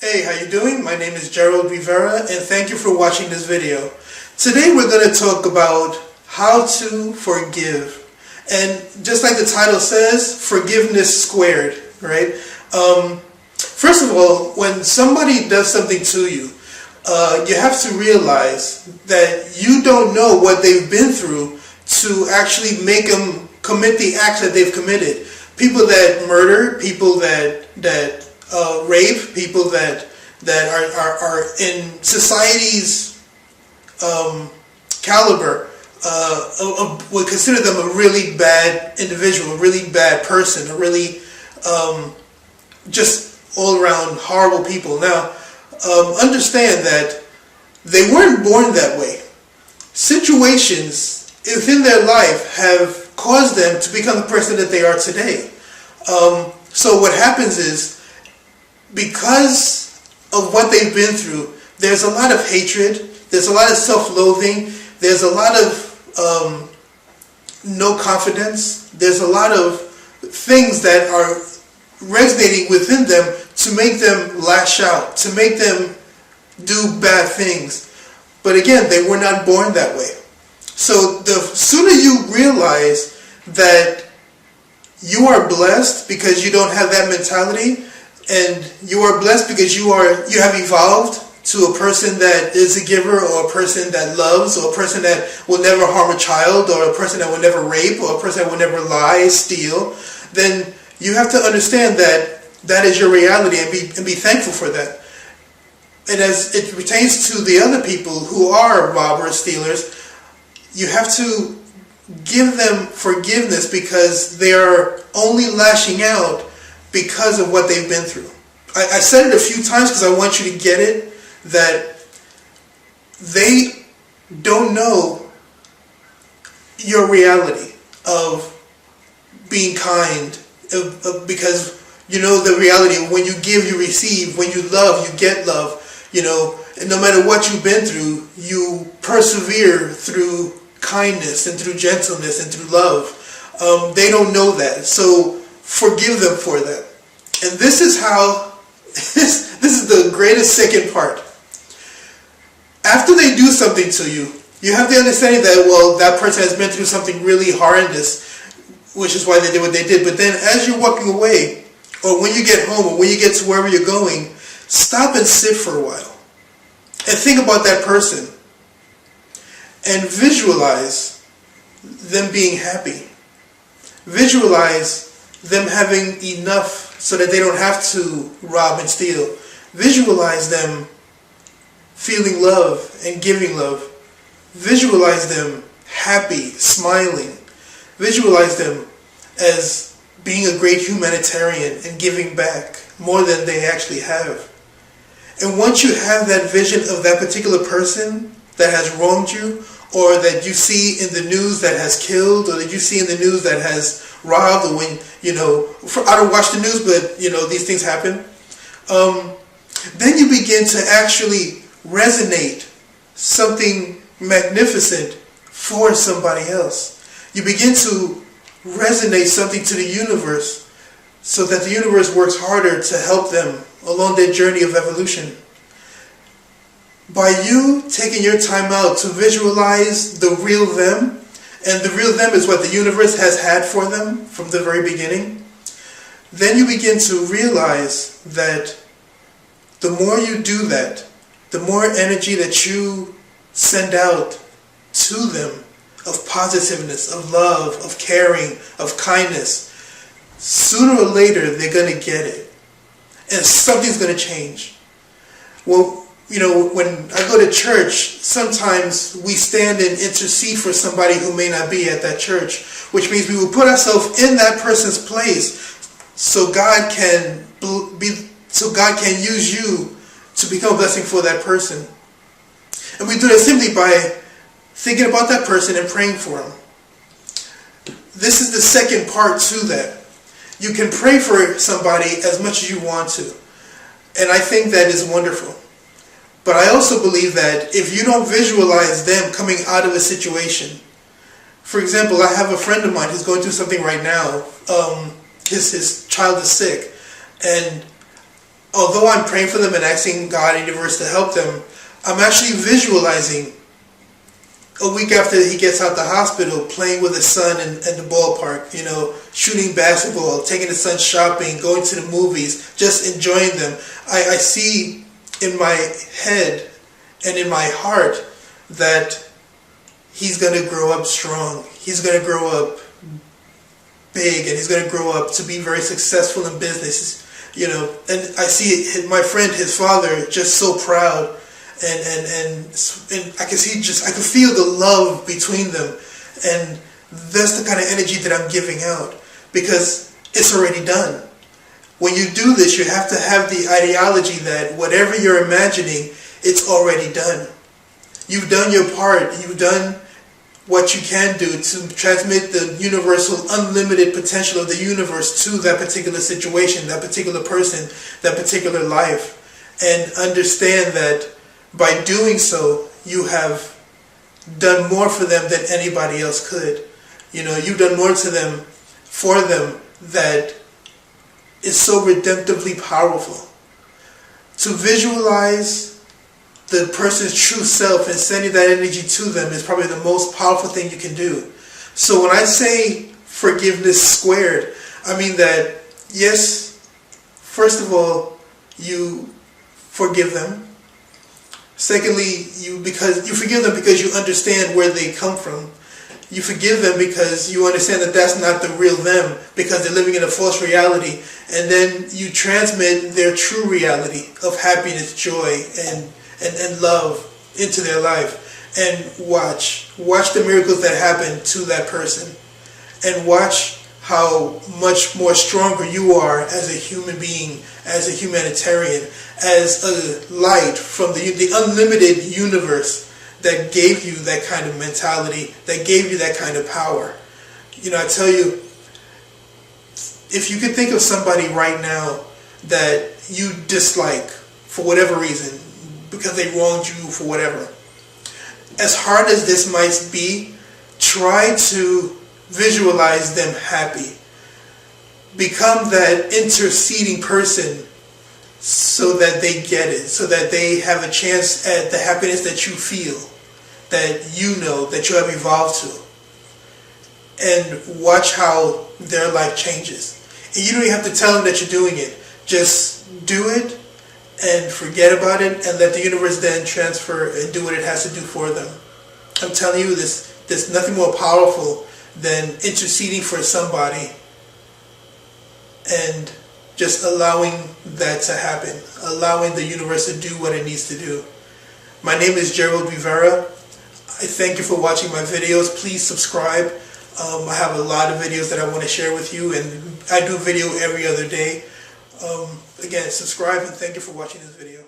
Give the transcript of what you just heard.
Hey, how you doing? My name is Jerold Rivera and thank you for watching this video. Today we're going to talk about how to forgive. And just like the title says, forgiveness squared, right? First of all, when somebody does something to you, you have to realize that you don't know what they've been through to actually make them commit the acts that they've committed. People that murder, people that rape, people that are in society's caliber would consider them a really bad individual, a really bad person, a really just all around horrible people. Now, understand that they weren't born that way. Situations within their life have caused them to become the person that they are today. So what happens is, because of what they've been through, there's a lot of hatred, there's a lot of self-loathing, there's a lot of no confidence, there's a lot of things that are resonating within them to make them lash out, to make them do bad things. But again, they were not born that way. So the sooner you realize that you are blessed because you don't have that mentality, and you are blessed because you have evolved to a person that is a giver, or a person that loves, or a person that will never harm a child, or a person that will never rape, or a person that will never lie, steal, then you have to understand that that is your reality and be thankful for that. And as it pertains to the other people who are robbers, stealers, you have to give them forgiveness because they are only lashing out because of what they've been through. I said it a few times because I want you to get it, that they don't know your reality of being kind, because you know the reality of when you give, you receive, when you love, you get love, and no matter what you've been through, you persevere through kindness and through gentleness and through love. They don't know that, so forgive them for that. And this is how, this is the greatest second part. After they do something to you, you have the understanding that, well, that person has been through something really horrendous, which is why they did what they did. But then as you're walking away, or when you get home, or when you get to wherever you're going, stop and sit for a while. And think about that person. And visualize them being happy. Visualize them having enough so that they don't have to rob and steal. Visualize them feeling love and giving love. Visualize them happy, smiling. Visualize them as being a great humanitarian and giving back more than they actually have. And once you have that vision of that particular person that has wronged you, or that you see in the news that has killed, or that you see in the news that has robbed, or when, I don't watch the news, but, these things happen. Then you begin to actually resonate something magnificent for somebody else. You begin to resonate something to the universe so that the universe works harder to help them along their journey of evolution. By you taking your time out to visualize the real them, and the real them is what the universe has had for them from the very beginning, then you begin to realize that the more you do that, the more energy that you send out to them of positiveness, of love, of caring, of kindness, sooner or later they're going to get it. And something's going to change. Well, when I go to church, sometimes we stand and intercede for somebody who may not be at that church, which means we will put ourselves in that person's place so God can use you to become a blessing for that person. And we do that simply by thinking about that person and praying for them. This is the second part to that. You can pray for somebody as much as you want to, and I think that is wonderful. But I also believe that if you don't visualize them coming out of a situation, for example, I have a friend of mine who's going through something right now. His child is sick, and although I'm praying for them and asking God and the universe to help them, I'm actually visualizing a week after he gets out the hospital, playing with his son in the ballpark, you know, shooting basketball, taking his son shopping, going to the movies, just enjoying them. I see in my head and in my heart that he's going to grow up strong. He's going to grow up big, and he's going to grow up to be very successful in business, you know. And I see my friend, his father, just so proud. And I can see, I can feel the love between them, and that's the kind of energy that I'm giving out, because it's already done. When you do this, you have to have the ideology that whatever you're imagining, it's already done. You've done your part. You've done what you can do to transmit the universal, unlimited potential of the universe to that particular situation, that particular person, that particular life, and understand that by doing so, you have done more for them than anybody else could. You know, you've done more to them, for them, that is so redemptively powerful. To visualize the person's true self and sending that energy to them is probably the most powerful thing you can do. So when I say forgiveness squared, I mean that, yes, first of all, you forgive them. Secondly, you forgive them because you understand where they come from. You forgive them because you understand that that's not the real them, because they're living in a false reality. And then you transmit their true reality of happiness, joy, and love into their life. And watch the miracles that happen to that person. And watch how much more stronger you are as a human being, as a humanitarian, as a light from the unlimited universe that gave you that kind of mentality, that gave you that kind of power. You know, I tell you, if you could think of somebody right now that you dislike for whatever reason, because they wronged you for whatever, as hard as this might be, try to visualize them happy. Become that interceding person so that they get it, so that they have a chance at the happiness that you feel, that you know, that you have evolved to. And watch how their life changes. And you don't even have to tell them that you're doing it. Just do it and forget about it, and let the universe then transfer and do what it has to do for them. I'm telling you, there's nothing more powerful than interceding for somebody and just allowing that to happen, allowing the universe to do what it needs to do. My name is Jerold Rivera. I thank you for watching my videos. Please subscribe. I have a lot of videos that I want to share with you, and I do video every other day. Again, subscribe, and thank you for watching this video.